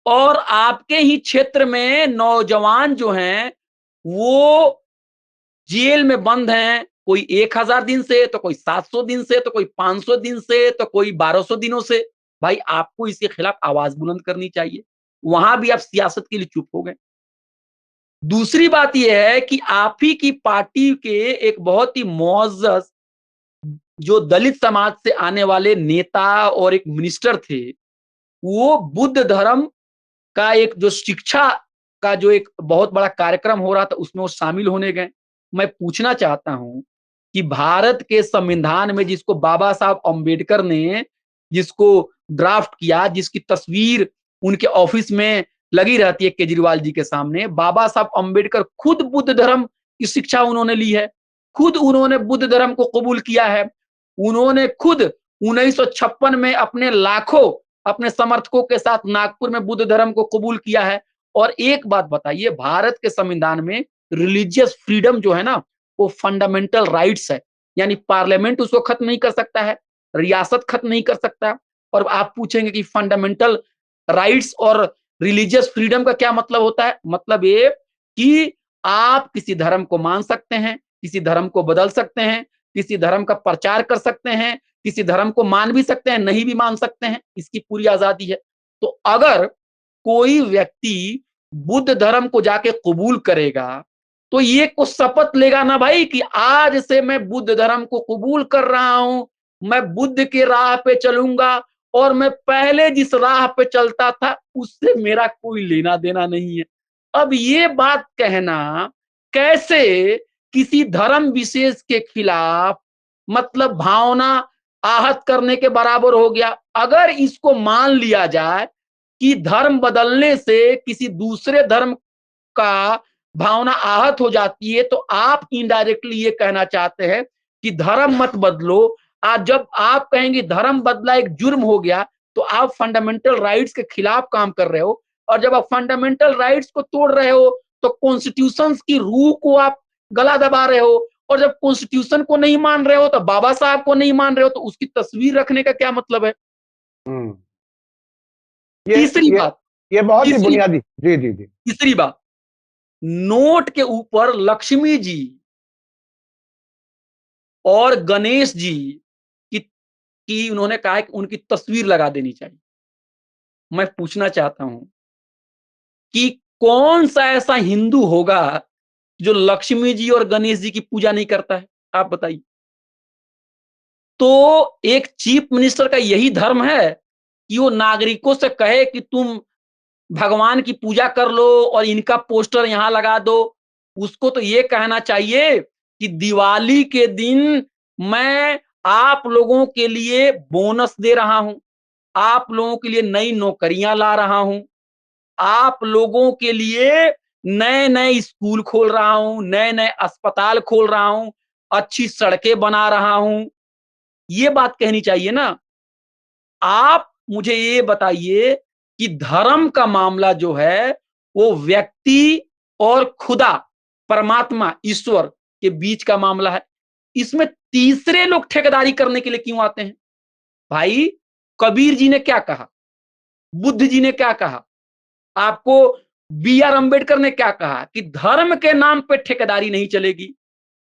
और आपके ही क्षेत्र में नौजवान जो हैं वो जेल में बंद हैं, कोई 1000 दिन से, तो कोई 700 दिन से, तो कोई 500 दिन से, तो कोई 1200 दिनों से। भाई आपको इसके खिलाफ आवाज बुलंद करनी चाहिए। वहां भी आप सियासत के लिए चुप हो गए। दूसरी बात यह है कि आप ही की पार्टी के एक बहुत ही मुअज़्ज़ज़ जो दलित समाज से आने वाले नेता और एक मिनिस्टर थे, वो बुद्ध धर्म का एक जो शिक्षा का जो एक बहुत बड़ा कार्यक्रम हो रहा था उसमें वो शामिल होने गए। मैं पूछना चाहता हूं कि भारत के संविधान में जिसको बाबा साहब अम्बेडकर ने जिसको ड्राफ्ट किया, जिसकी तस्वीर उनके ऑफिस में लगी रहती है केजरीवाल जी के सामने, बाबा साहब अम्बेडकर खुद बुद्ध धर्म की शिक्षा उन्होंने ली है, खुद उन्होंने बुद्ध धर्म को कबूल किया है। उन्होंने खुद 1956 में अपने लाखों अपने समर्थकों के साथ नागपुर में बुद्ध धर्म को कबूल किया है। और एक बात बताइए, भारत के संविधान में रिलीजियस फ्रीडम जो है ना, वो फंडामेंटल राइट्स है, यानी पार्लियामेंट उसको खत्म नहीं कर सकता है, रियासत खत्म नहीं कर सकता है। और आप पूछेंगे कि फंडामेंटल राइट्स और रिलीजियस फ्रीडम का क्या मतलब होता है? मतलब ये कि आप किसी धर्म को मान सकते हैं, किसी धर्म को बदल सकते हैं, किसी धर्म का प्रचार कर सकते हैं, किसी धर्म को मान भी सकते हैं, नहीं भी मान सकते हैं, इसकी पूरी आजादी है। तो अगर कोई व्यक्ति बुद्ध धर्म को जाके कबूल करेगा, तो ये को शपथ लेगा ना भाई कि आज से मैं बुद्ध धर्म को कबूल कर रहा हूं, मैं बुद्ध के राह पे चलूंगा, और मैं पहले जिस राह पे चलता था उससे मेरा कोई लेना देना नहीं है। अब ये बात कहना कैसे किसी धर्म विशेष के खिलाफ, मतलब भावना आहत करने के बराबर हो गया। अगर इसको मान लिया जाए कि धर्म बदलने से किसी दूसरे धर्म का भावना आहत हो जाती है, तो आप इनडायरेक्टली ये कहना चाहते हैं कि धर्म मत बदलो। आज जब आप कहेंगे धर्म बदला एक जुर्म हो गया, तो आप फंडामेंटल राइट्स के खिलाफ काम कर रहे हो। और जब आप फंडामेंटल राइट्स को तोड़ रहे हो, तो कॉन्स्टिट्यूशन की रूह को आप गला दबा रहे हो। और जब कॉन्स्टिट्यूशन को नहीं मान रहे हो, तो बाबा साहब को नहीं मान रहे हो, तो उसकी तस्वीर रखने का क्या मतलब है? हम्म। ये तीसरी ये बात ये बहुत ही तीसरी बुनियादी। जी जी जी। तीसरी बात, नोट के ऊपर लक्ष्मी जी और गणेश जी की उन्होंने कहा है कि उनकी तस्वीर लगा देनी चाहिए। मैं पूछना चाहता हूं कि कौन सा ऐसा हिंदू होगा जो लक्ष्मी जी और गणेश जी की पूजा नहीं करता है? आप बताइए। तो एक चीफ मिनिस्टर का यही धर्म है कि वो नागरिकों से कहे कि तुम भगवान की पूजा कर लो और इनका पोस्टर यहां लगा दो? उसको तो ये कहना चाहिए कि दिवाली के दिन मैं आप लोगों के लिए बोनस दे रहा हूं, आप लोगों के लिए नई नौकरियां ला रहा हूं, आप लोगों के लिए नए नए स्कूल खोल रहा हूं, नए नए अस्पताल खोल रहा हूं, अच्छी सड़कें बना रहा हूं। ये बात कहनी चाहिए ना। आप मुझे ये बताइए कि धर्म का मामला जो है वो व्यक्ति और खुदा, परमात्मा, ईश्वर के बीच का मामला है। इसमें तीसरे लोग ठेकेदारी करने के लिए क्यों आते हैं? भाई, कबीर जी ने क्या कहा, बुद्ध जी ने क्या कहा, आपको बी आर अंबेडकर ने क्या कहा कि धर्म के नाम पे ठेकेदारी नहीं चलेगी।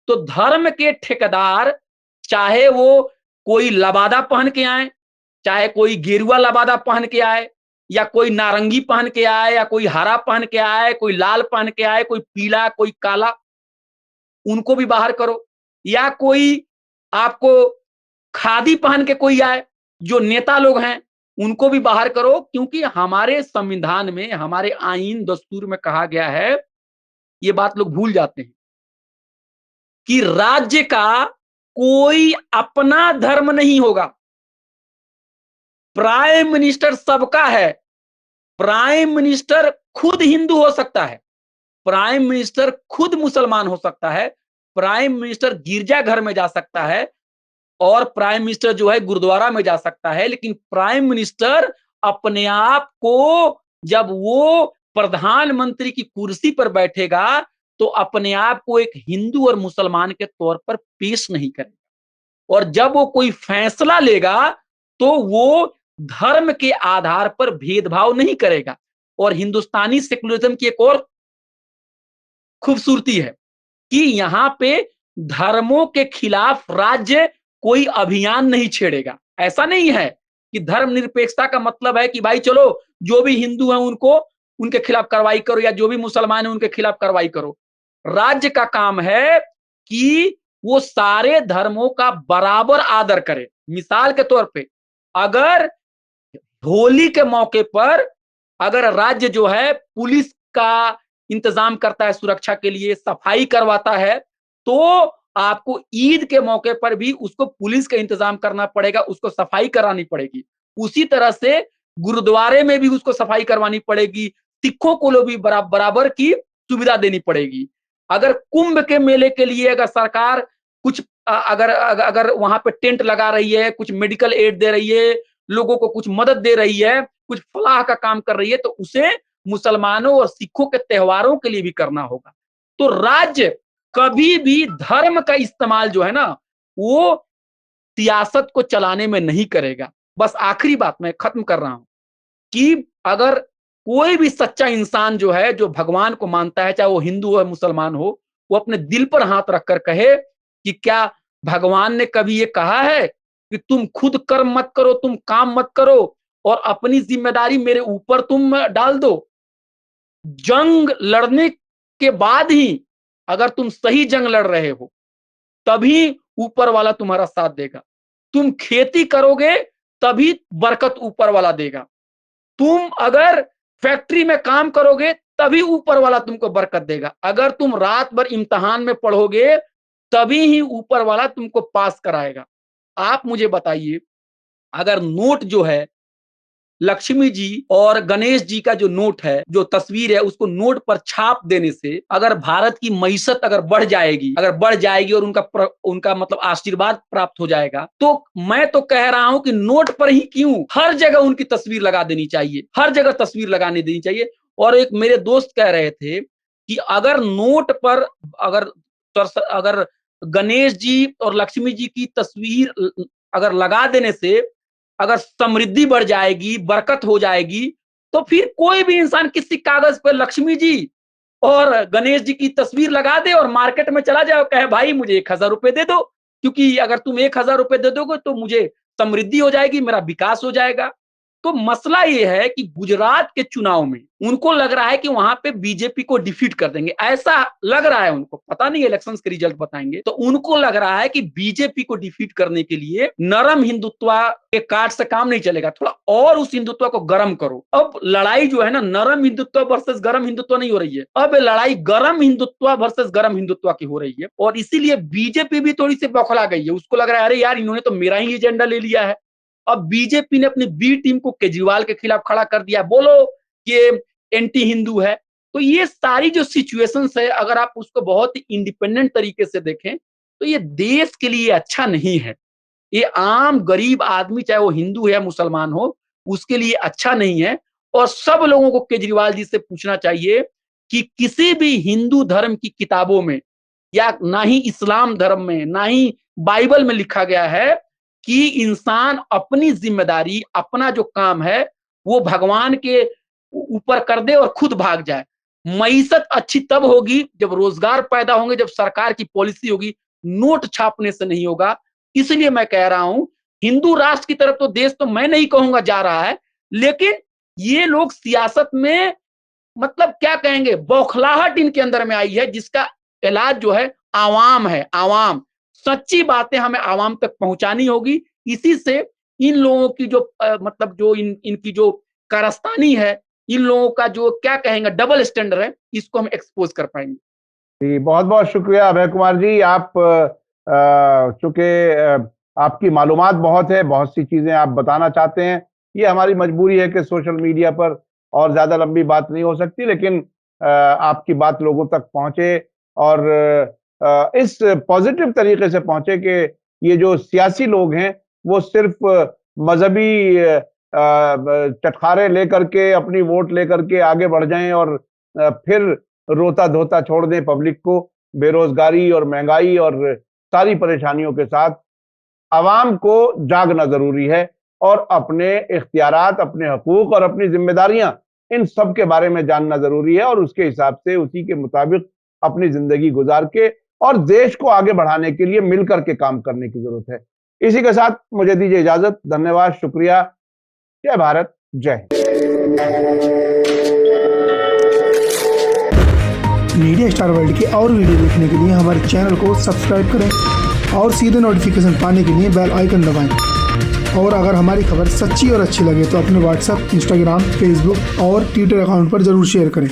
तो धर्म के ठेकेदार, चाहे वो कोई लबादा पहन के आए, चाहे कोई गेरुआ लबादा पहन के आए, या कोई नारंगी पहन के आए, या कोई हरा पहन के आए, कोई लाल पहन के आए, कोई पीला, कोई काला, उनको भी बाहर करो। या कोई आपको खादी पहन के कोई आए, जो नेता लोग हैं, उनको भी बाहर करो। क्योंकि हमारे संविधान में, हमारे आईन दस्तूर में कहा गया है, ये बात लोग भूल जाते हैं कि राज्य का कोई अपना धर्म नहीं होगा, प्राइम मिनिस्टर सबका है। प्राइम मिनिस्टर खुद हिंदू हो सकता है, प्राइम मिनिस्टर खुद मुसलमान हो सकता है, प्राइम मिनिस्टर गिरजाघर में जा सकता है और प्राइम मिनिस्टर जो है गुरुद्वारा में जा सकता है, लेकिन प्राइम मिनिस्टर अपने आप को जब वो प्रधानमंत्री की कुर्सी पर बैठेगा तो अपने आप को एक हिंदू और मुसलमान के तौर पर पेश नहीं करेगा। और जब वो कोई फैसला लेगा तो वो धर्म के आधार पर भेदभाव नहीं करेगा। और हिंदुस्तानी सेकुलरिज्म की एक और खूबसूरती है कि यहाँ पे धर्मों के खिलाफ राज्य कोई अभियान नहीं छेड़ेगा। ऐसा नहीं है कि धर्मनिरपेक्षता का मतलब है कि भाई चलो जो भी हिंदू हैं उनको उनके खिलाफ कार्रवाई करो या जो भी मुसलमान हैं उनके खिलाफ कार्रवाई करो। राज्य का काम है कि वो सारे धर्मों का बराबर आदर करे। मिसाल के तौर पे अगर होली के मौके पर अगर राज्य जो है पुलिस का इंतजाम करता है सुरक्षा के लिए, सफाई करवाता है, तो आपको ईद के मौके पर भी उसको पुलिस का इंतजाम करना पड़ेगा, उसको सफाई करानी पड़ेगी। उसी तरह से गुरुद्वारे में भी उसको सफाई करवानी पड़ेगी, सिखों को भी बराबर की सुविधा देनी पड़ेगी। अगर कुंभ के मेले के लिए अगर सरकार कुछ अगर वहां पे टेंट लगा रही है, कुछ मेडिकल एड दे रही है, लोगों को कुछ मदद दे रही है, कुछ फलाह का काम कर रही है, तो उसे मुसलमानों और सिखों के त्योहारों के लिए भी करना होगा। तो राज्य कभी भी धर्म का इस्तेमाल जो है ना, वो सियासत को चलाने में नहीं करेगा। बस आखिरी बात मैं खत्म कर रहा हूं कि अगर कोई भी सच्चा इंसान जो है, जो भगवान को मानता है, चाहे वो हिंदू हो मुसलमान हो, वो अपने दिल पर हाथ रखकर कहे कि क्या भगवान ने कभी ये कहा है कि तुम खुद कर्म मत करो, तुम काम मत करो और अपनी जिम्मेदारी मेरे ऊपर तुम डाल दो। जंग लड़ने के बाद ही अगर तुम सही जंग लड़ रहे हो तभी ऊपर वाला तुम्हारा साथ देगा। तुम खेती करोगे तभी बरकत ऊपर वाला देगा। तुम अगर फैक्ट्री में काम करोगे तभी ऊपर वाला तुमको बरकत देगा। अगर तुम रात भर इम्तिहान में पढ़ोगे तभी ही ऊपर वाला तुमको पास कराएगा। आप मुझे बताइए, अगर नोट जो है लक्ष्मी जी और गणेश जी का जो नोट है, जो तस्वीर है, उसको नोट पर छाप देने से अगर भारत की मईशत अगर बढ़ जाएगी और उनका मतलब आशीर्वाद प्राप्त हो जाएगा, तो मैं तो कह रहा हूं कि नोट पर ही क्यों, हर जगह उनकी तस्वीर लगा देनी चाहिए, हर जगह तस्वीर लगाने देनी चाहिए। और एक मेरे दोस्त कह रहे थे कि अगर नोट पर अगर अगर गणेश जी और लक्ष्मी जी की तस्वीर अगर लगा देने से अगर समृद्धि बढ़ जाएगी, बरकत हो जाएगी, तो फिर कोई भी इंसान किसी कागज पर लक्ष्मी जी और गणेश जी की तस्वीर लगा दे और मार्केट में चला जाए और कहे भाई मुझे 1000 रुपए दे दो, क्योंकि अगर तुम 1000 रुपए दे दोगे तो मुझे समृद्धि हो जाएगी, मेरा विकास हो जाएगा। तो मसला ये है कि गुजरात के चुनाव में उनको लग रहा है कि वहां पे बीजेपी को डिफीट कर देंगे, ऐसा लग रहा है उनको, पता नहीं इलेक्शंस के रिजल्ट बताएंगे, तो उनको लग रहा है कि बीजेपी को डिफीट करने के लिए नरम हिंदुत्व के कार्ड से काम नहीं चलेगा, थोड़ा और उस हिंदुत्व को गर्म करो। अब लड़ाई जो है ना, नरम हिंदुत्व वर्सेस गर्म हिंदुत्व नहीं हो रही है, अब लड़ाई गर्म हिंदुत्व वर्सेस गर्म हिंदुत्व की हो रही है। और इसीलिए बीजेपी भी थोड़ी सी बौखला गई है, उसको लग रहा है अरे यार इन्होंने तो मेरा ही एजेंडा ले लिया है। अब बीजेपी ने अपनी बी टीम को केजरीवाल के खिलाफ खड़ा कर दिया, बोलो कि एंटी हिंदू है। तो ये सारी जो सिचुएशंस है, अगर आप उसको बहुत ही इंडिपेंडेंट तरीके से देखें तो ये देश के लिए अच्छा नहीं है। ये आम गरीब आदमी, चाहे वो हिंदू है या मुसलमान हो, उसके लिए अच्छा नहीं है। और सब लोगों को केजरीवाल जी से पूछना चाहिए कि किसी भी हिंदू धर्म की किताबों में या ना ही इस्लाम धर्म में, ना ही बाइबल में लिखा गया है कि इंसान अपनी जिम्मेदारी, अपना जो काम है वो भगवान के ऊपर कर दे और खुद भाग जाए। मईशत अच्छी तब होगी जब रोजगार पैदा होंगे, जब सरकार की पॉलिसी होगी, नोट छापने से नहीं होगा। इसलिए मैं कह रहा हूं हिंदू राष्ट्र की तरफ तो देश तो मैं नहीं कहूंगा जा रहा है, लेकिन ये लोग सियासत में मतलब क्या कहेंगे, बौखलाहट इनके अंदर में आई है, जिसका इलाज जो है आवाम है। आवाम, सच्ची बातें हमें आवाम तक पहुंचानी होगी। इसी से इन लोगों की जो मतलब जो इनकी जो कारस्तानी है, इन लोगों का जो क्या कहेंगे डबल स्टैंडर्ड है, इसको हम एक्सपोज कर पाएंगे। जी, बहुत बहुत शुक्रिया अभय कुमार जी। आप चूंकि आपकी मालूमात बहुत है, बहुत सी चीजें आप बताना चाहते हैं, ये हमारी मजबूरी है कि सोशल मीडिया पर और ज्यादा लंबी बात नहीं हो सकती, लेकिन आपकी बात लोगों तक पहुंचे और इस पॉजिटिव तरीके से पहुंचे कि ये जो सियासी लोग हैं वो सिर्फ मजहबी चटखारे लेकर के, अपनी वोट लेकर के आगे बढ़ जाएं और फिर रोता धोता छोड़ दें पब्लिक को, बेरोजगारी और महंगाई और सारी परेशानियों के साथ। अवाम को जागना जरूरी है और अपने इख्तियारात, अपने हकूक और अपनी जिम्मेदारियां, इन सब के बारे में जानना जरूरी है और उसके हिसाब से उसी के मुताबिक अपनी जिंदगी गुजार के और देश को आगे बढ़ाने के लिए मिलकर के काम करने की जरूरत है। इसी के साथ मुझे दीजिए इजाजत। धन्यवाद, शुक्रिया। जय भारत, जय हिंद। मीडिया स्टार वर्ल्ड के और वीडियो देखने के लिए हमारे चैनल को सब्सक्राइब करें और सीधे नोटिफिकेशन पाने के लिए बेल आइकन दबाएं। और अगर हमारी खबर सच्ची और अच्छी लगे तो अपने व्हाट्सएप, इंस्टाग्राम, फेसबुक और ट्विटर अकाउंट पर जरूर शेयर करें।